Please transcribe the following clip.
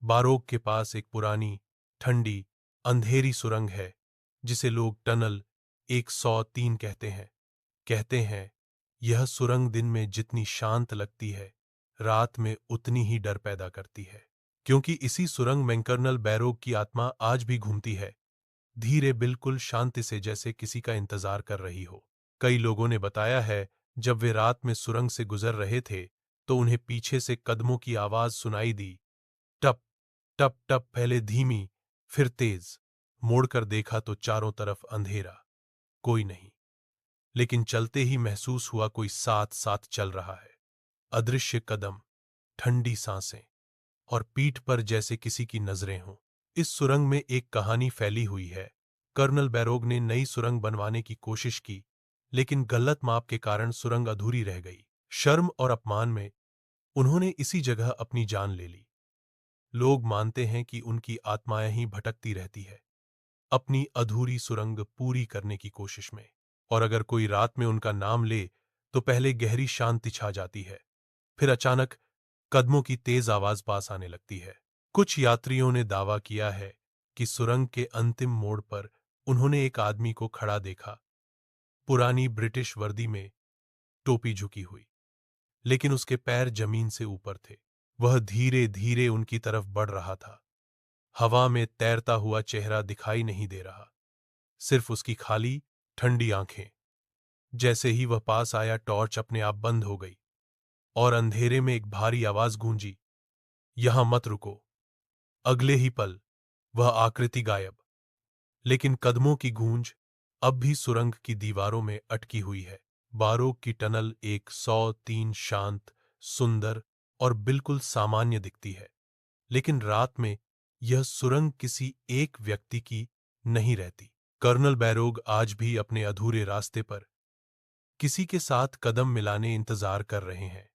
बारोक के पास एक पुरानी, ठंडी, अंधेरी सुरंग है, जिसे लोग टनल 103 कहते हैं। कहते हैं, यह सुरंग दिन में जितनी शांत लगती है, रात में उतनी ही डर पैदा करती है। क्योंकि इसी सुरंग में कर्नल बैरोग की आत्मा आज भी घूमती है, धीरे, बिल्कुल शांति से, जैसे किसी का इंतजार कर रही हो। कई लोगों ने बताया है, जब वे रात में सुरंग से गुजर रहे थे, तो उन्हें पीछे से कदमों की आवाज सुनाई दी। टप, टप टप, पहले धीमी, फिर तेज। मोड़कर देखा तो चारों तरफ अंधेरा, कोई नहीं। लेकिन चलते ही महसूस हुआ कोई साथ साथ चल रहा है। अदृश्य कदम, ठंडी सांसें, और पीठ पर जैसे किसी की नजरें हों। इस सुरंग में एक कहानी फैली हुई है। कर्नल बैरोग ने नई सुरंग बनवाने की कोशिश की, लेकिन गलत माप के कारण सुरंग अधूरी रह गई। शर्म और अपमान में उन्होंने इसी जगह अपनी जान ले ली। लोग मानते हैं कि उनकी आत्माएं ही भटकती रहती है, अपनी अधूरी सुरंग पूरी करने की कोशिश में। और अगर कोई रात में उनका नाम ले, तो पहले गहरी शांति छा जाती है, फिर अचानक कदमों की तेज आवाज पास आने लगती है। कुछ यात्रियों ने दावा किया है कि सुरंग के अंतिम मोड़ पर उन्होंने एक आदमी को खड़ा देखा, पुरानी ब्रिटिश वर्दी में, टोपी झुकी हुई, लेकिन उसके पैर जमीन से ऊपर थे। वह धीरे धीरे उनकी तरफ बढ़ रहा था। हवा में तैरता हुआ चेहरा दिखाई नहीं दे रहा, सिर्फ उसकी खाली, ठंडी आंखें। जैसे ही वह पास आया, टॉर्च अपने आप बंद हो गई, और अंधेरे में एक भारी आवाज गूंजी, यहां मत रुको। अगले ही पल वह आकृति गायब, लेकिन कदमों की गूंज अब भी सुरंग की दीवारों में अटकी हुई है। बारोक की टनल 103 शांत, सुंदर और बिल्कुल सामान्य दिखती है, लेकिन रात में यह सुरंग किसी एक व्यक्ति की नहीं रहती। कर्नल बैरोग आज भी अपने अधूरे रास्ते पर किसी के साथ कदम मिलाने इंतजार कर रहे हैं।